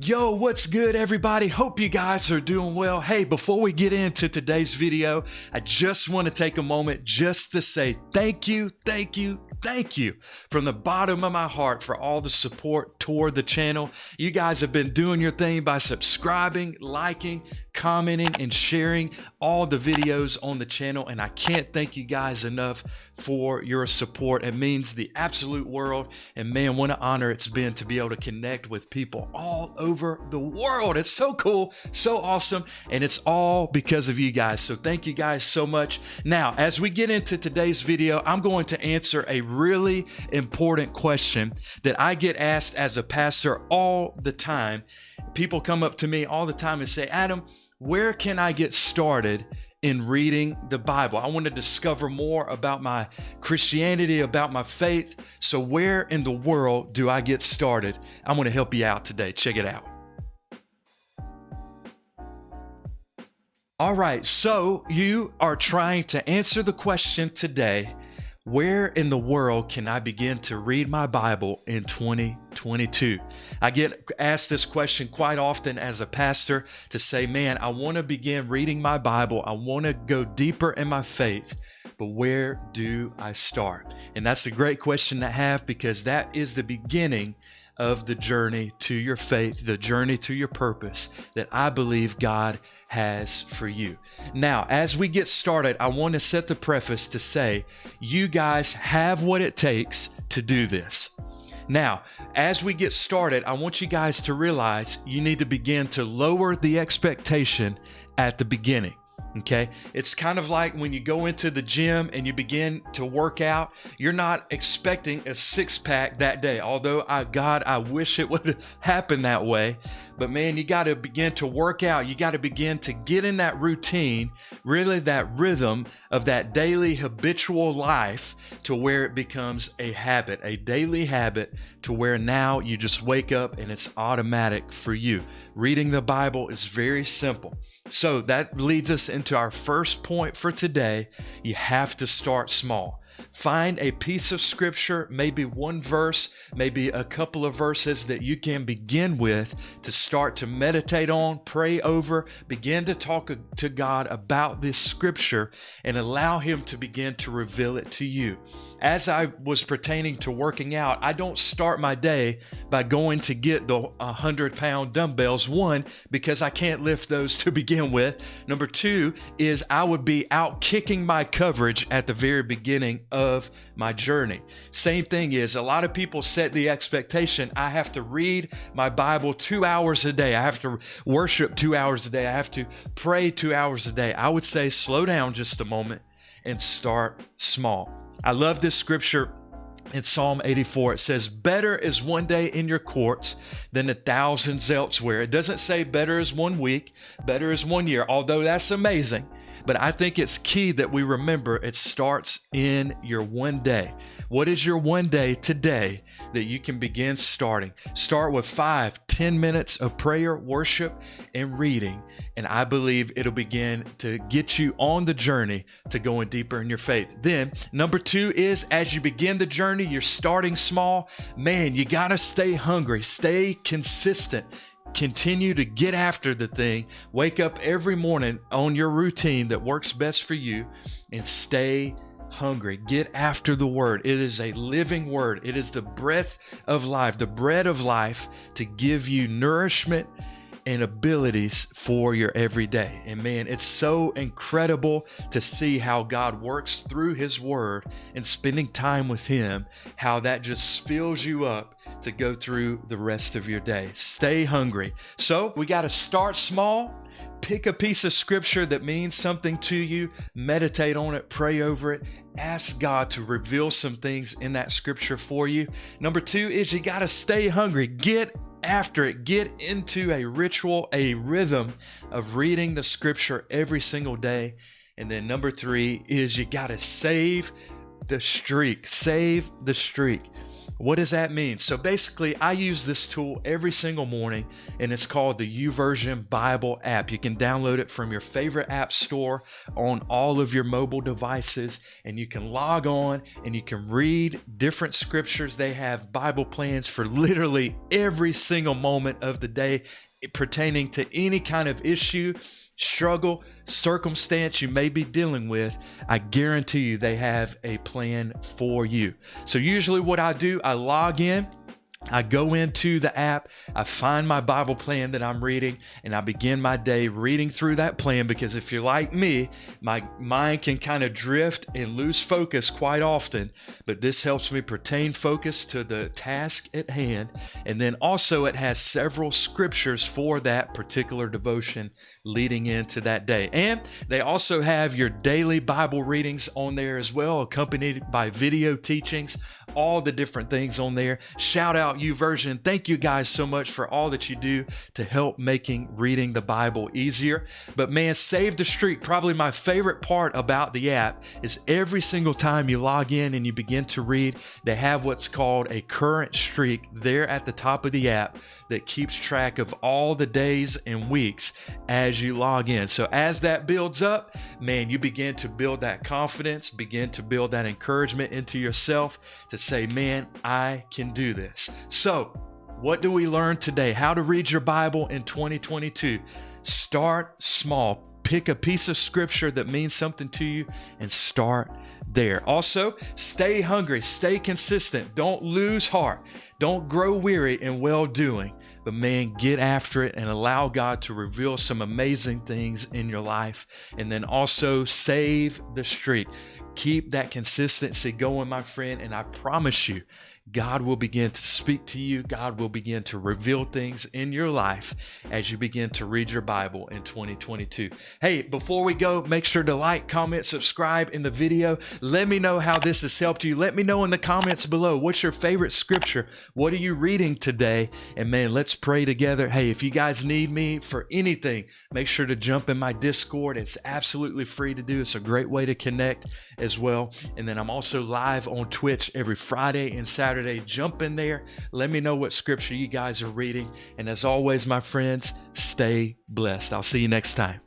Yo, what's good, everybody? Hope you guys are doing well. Hey, before we get into today's video, I just want to take a moment just to say thank you from the bottom of my heart for all the support toward the channel. You guys have been doing your thing by subscribing, liking, commenting, and sharing all the videos on the channel, and I can't thank you guys enough for your support. It means the absolute world, and man, what an honor it's been to be able to connect with people all over the world. It's so cool, so awesome, and it's all because of you guys. So thank you guys so much. Now, as we get into today's video, I'm going to answer a really important question that I get asked as a pastor all the time. People come up to me all the time and say, Adam, where can I get started in reading the Bible? I want to discover more about my Christianity, about my faith. So where in the world do I get started? I'm going to help you out today. Check it out. All right, so you are trying to answer the question today, where in the world can I begin to read my Bible in 2022? I get asked this question quite often as a pastor to say, man, I want to begin reading my Bible. I want to go deeper in my faith, but where do I start? And that's a great question to have, because that is the beginning of the journey to your faith, the journey to your purpose that I believe God has for you. Now, as we get started, I want to set the preface to say, you guys have what it takes to do this. Now, as we get started, I want you guys to realize you need to begin to lower the expectation at the beginning. Okay, it's kind of like when you go into the gym and you begin to work out, you're not expecting a six-pack that day. Although, I wish it would happen that way. But man, you got to begin to work out. You got to begin to get in that routine, really that rhythm of that daily habitual life, to where it becomes a habit, a daily habit, to where now you just wake up and it's automatic for you. Reading the Bible is very simple. So that leads us into our first point for today. You have to start small. Find a piece of scripture, maybe one verse, maybe a couple of verses that you can begin with to start to meditate on, pray over, begin to talk to God about this scripture and allow Him to begin to reveal it to you. As I was pertaining to working out, I don't start my day by going to get the 100-pound dumbbells. One, because I can't lift those to begin with. Number two is I would be out kicking my coverage at the very beginning of my journey. Same thing is, a lot of people set the expectation, I have to read my Bible 2 hours a day. I have to worship 2 hours a day. I have to pray 2 hours a day. I would say slow down just a moment and start small. I love this scripture in Psalm 84. It says, better is one day in your courts than 1,000 elsewhere. It doesn't say better is 1 week, better is 1 year, although that's amazing. But I think it's key that we remember it starts in your one day. What is your one day today that you can begin starting? Start with 5-10 minutes of prayer, worship, and reading. And I believe it'll begin to get you on the journey to going deeper in your faith. Then number two is, as you begin the journey, you're starting small. Man, you got to stay hungry, stay consistent. Continue to get after the thing. Wake up every morning on your routine that works best for you and stay hungry. Get after the word. It is a living word. It is the breath of life, the bread of life, to give you nourishment and abilities for your everyday. And man, it's so incredible to see how God works through His word and spending time with Him, how that just fills you up to go through the rest of your day. Stay hungry. So we got to start small. Pick a piece of scripture that means something to you, meditate on it, pray over it, ask God to reveal some things in that scripture for you. Number two is you got to stay hungry. Get after it. Get into a ritual, a rhythm of reading the scripture every single day. And then number three is you got to save the streak. Save the streak. What does that mean? So basically, I use this tool every single morning, and it's called the YouVersion Bible app. You can download it from your favorite app store on all of your mobile devices, and you can log on and you can read different scriptures. They have Bible plans for literally every single moment of the day pertaining to any kind of issue, struggle, circumstance you may be dealing with. I guarantee you they have a plan for you. So usually what I do, I log in, I go into the app, I find my Bible plan that I'm reading, and I begin my day reading through that plan, because if you're like me, my mind can kind of drift and lose focus quite often, but this helps me pertain focus to the task at hand. And then also it has several scriptures for that particular devotion leading into that day. And they also have your daily Bible readings on there as well, accompanied by video teachings, all the different things on there. Shout out YouVersion. Thank you guys so much for all that you do to help making reading the Bible easier. But man, save the streak. Probably my favorite part about the app is every single time you log in and you begin to read, they have what's called a current streak there at the top of the app that keeps track of all the days and weeks as you log in. So as that builds up, man, you begin to build that confidence, begin to build that encouragement into yourself to say, man, I can do this. So what do we learn today? How to read your Bible in 2022. Start small. Pick a piece of scripture that means something to you and start there. Also, stay hungry, stay consistent. Don't lose heart. Don't grow weary in well-doing. But man, get after it and allow God to reveal some amazing things in your life. And then also save the streak. Keep that consistency going, my friend, and I promise you, God will begin to speak to you. God will begin to reveal things in your life as you begin to read your Bible in 2022. Hey, before we go, make sure to like, comment, subscribe in the video. Let me know how this has helped you. Let me know in the comments below. What's your favorite scripture? What are you reading today? And man, let's pray together. Hey, if you guys need me for anything, make sure to jump in my Discord. It's absolutely free to do. It's a great way to connect as well. And then I'm also live on Twitch every Friday and Saturday. Jump in there. Let me know what scripture you guys are reading. And as always, my friends, stay blessed. I'll see you next time.